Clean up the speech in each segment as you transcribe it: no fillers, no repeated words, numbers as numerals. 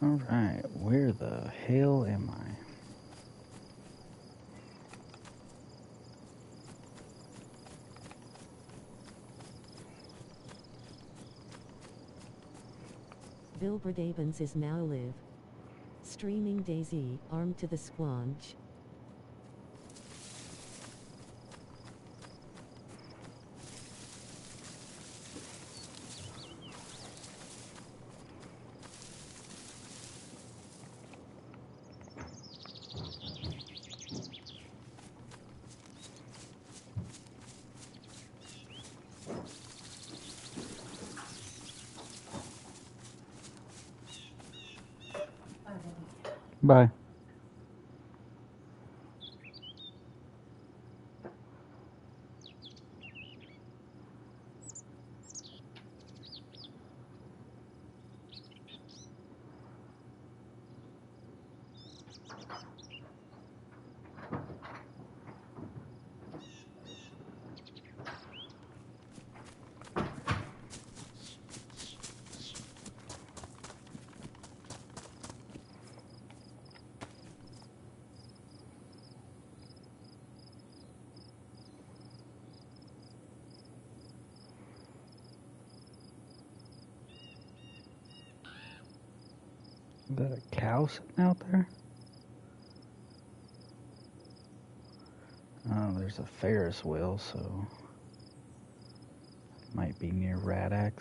Alright, where the hell am I? Bill Bradabens is now live. Streaming DayZ, armed to the squanch. Bye. Is that a cow sitting out there? Oh, there's a Ferris wheel, so might be near Radax.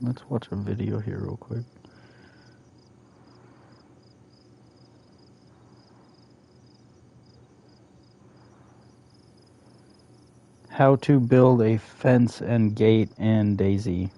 Let's watch a video here real quick. How to build a fence and gate in DayZ.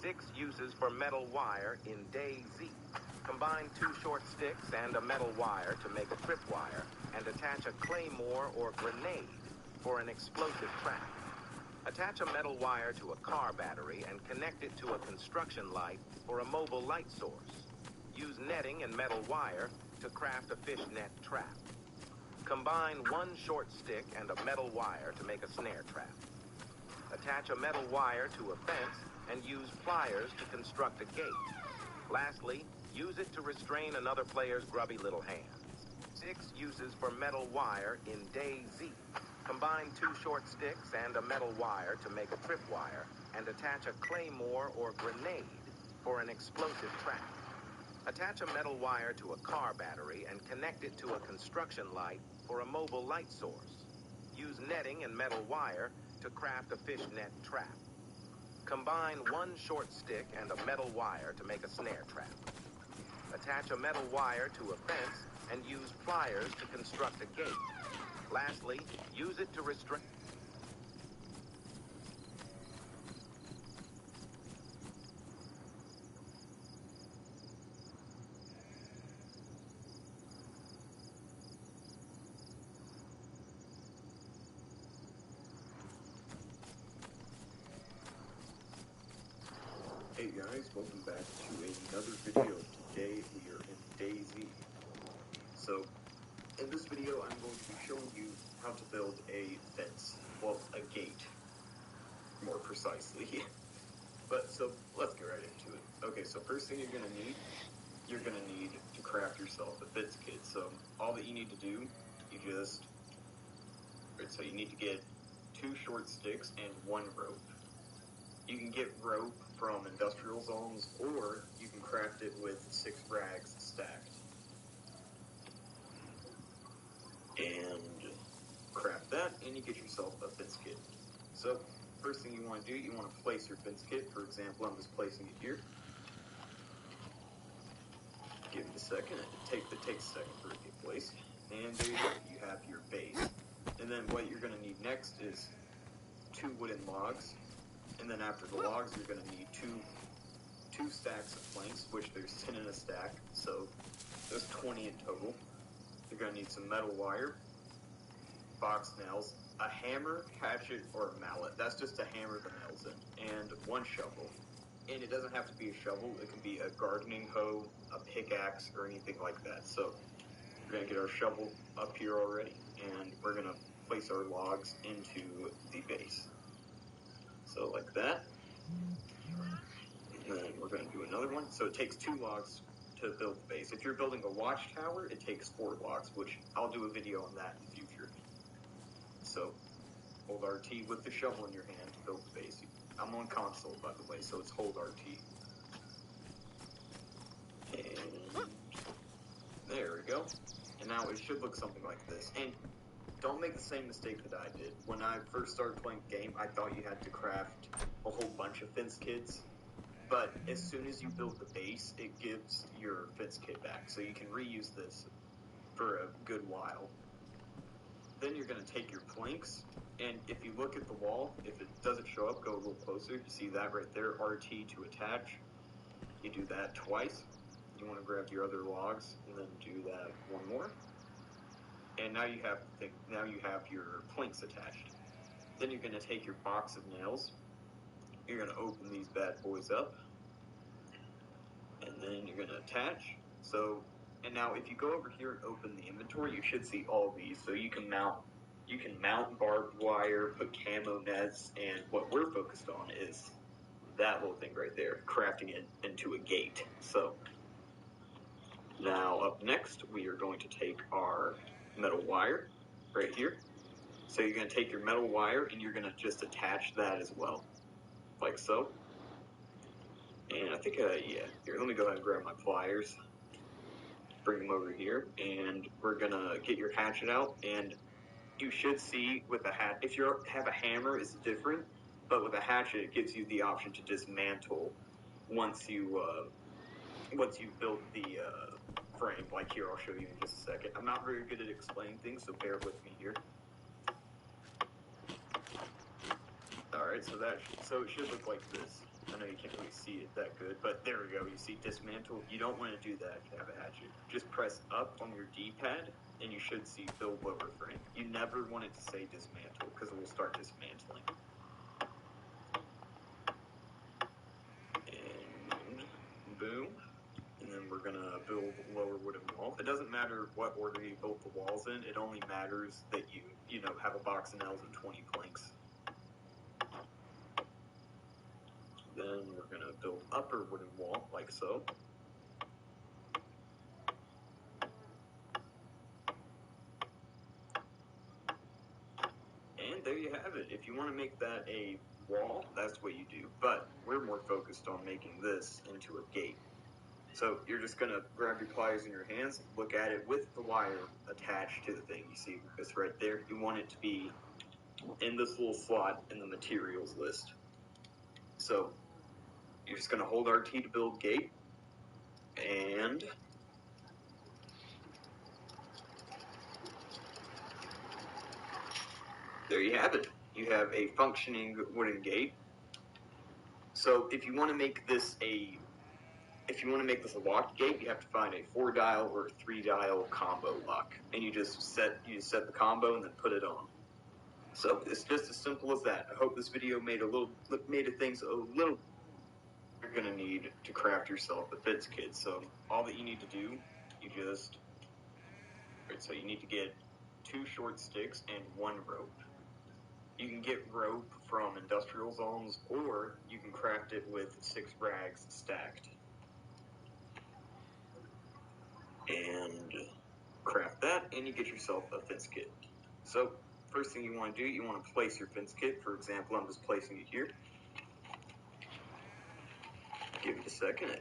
Six uses for metal wire in DayZ. Combine 2 short sticks and a metal wire to make a tripwire, and attach a claymore or grenade for an explosive trap. Attach a metal wire to a car battery and connect it to a construction light for a mobile light source. Use netting and metal wire to craft a fishnet trap. Combine 1 short stick and a metal wire to make a snare trap. Attach a metal wire to a fence and use pliers to construct a gate. Lastly, use it to restrain another player's grubby little hands. 6 uses for metal wire in DayZ. Combine 2 short sticks and a metal wire to make a tripwire, and attach a claymore or grenade for an explosive trap. Attach a metal wire to a car battery and connect it to a construction light for a mobile light source. Use netting and metal wire to craft a fishnet trap. Combine 1 short stick and a metal wire to make a snare trap. Attach a metal wire to a fence and use pliers to construct a gate. Lastly, use it to restrain. Hey guys, welcome back to another video. Today we are in DayZ. So, in this video I'm going to be showing you how to build a fence, well, a gate, more precisely. But, so, let's get right into it. Okay, so first thing you're going to need to craft yourself a fence kit. So, all that you need to do, so you need to get 2 short sticks and 1 rope. You can get rope from industrial zones, or you can craft it with 6 rags stacked. And craft that, and you get yourself a fence kit. So, first thing you want to do, you want to place your fence kit. For example, I'm just placing it here. Give it a second. It takes a second for it to get placed. And there you go. You have your base. And then what you're going to need next is 2 wooden logs. And then after the logs, you're going to need two stacks of planks, which there's 10 in a stack, so there's 20 in total. You're going to need some metal wire, box nails, a hammer, hatchet, or a mallet. That's just to hammer the nails in, and 1 shovel. And it doesn't have to be a shovel. It can be a gardening hoe, a pickaxe, or anything like that. So we're going to get our shovel up here already, and we're going to place our logs into the base. So like that. And then we're going to do another one. So it takes 2 logs to build the base. If you're building a watchtower, it takes 4 logs, which I'll do a video on that in the future. So hold RT with the shovel in your hand to build the base. I'm on console, by the way, so it's hold RT. And there we go. And now it should look something like this. And don't make the same mistake that I did. When I first started playing the game, I thought you had to craft a whole bunch of fence kits. But as soon as you build the base, it gives your fence kit back. So you can reuse this for a good while. Then you're going to take your planks, and if you look at the wall, if it doesn't show up, go a little closer. You see that right there, RT to attach. You do that twice. You want to grab your other logs, and then do that 1 more. And now you have your planks attached. Then you're going to take your box of nails. You're going to open these bad boys up. And then you're going to attach. So, and now if you go over here and open the inventory, you should see all these. So you can mount barbed wire, put camo nets, and what we're focused on is that little thing right there, crafting it into a gate. So now up next, we are going to take our metal wire right here. So you're going to take your metal wire and you're going to just attach that as well, like so. And I think, yeah, here, let me go ahead and grab my pliers, bring them over here, and we're going to get your hatchet out. And you should see with a hat, if you have a hammer, it's different, but with a hatchet, it gives you the option to dismantle once you build the frame. Like here, I'll show you in just a second. I'm not very good at explaining things, so bear with me here. Alright, so it should look like this. I know you can't really see it that good, but there we go. You see dismantle. You don't want to do that if you have a hatchet. Just press up on your D-pad, and you should see build lower frame. You never want it to say dismantle, because it will start dismantling. And boom. And then we're going to build lower wooden wall. It doesn't matter what order you build the walls in. It only matters that you have a box of nails and 20 planks. Then we're going to build upper wooden wall, like so. And there you have it. If you want to make that a wall, that's what you do. But we're more focused on making this into a gate. So you're just going to grab your pliers in your hands, look at it with the wire attached to the thing. You see it's right there. You want it to be in this little slot in the materials list. So you're just going to hold RT to build gate, and there you have it. You have a functioning wooden gate. So if you want to make this a locked gate, you have to find a 4-dial or a 3-dial combo lock, and you just set the combo and then put it on. So it's just as simple as that. I hope this video made things a little. You're gonna need to craft yourself a fence kit. So all that you need to do, so you need to get 2 short sticks and 1 rope. You can get rope from industrial zones, or you can craft it with 6 rags stacked. And craft that, and you get yourself a fence kit. So first thing you want to do, you want to place your fence kit. For example, I'm just placing it here. Give it a second.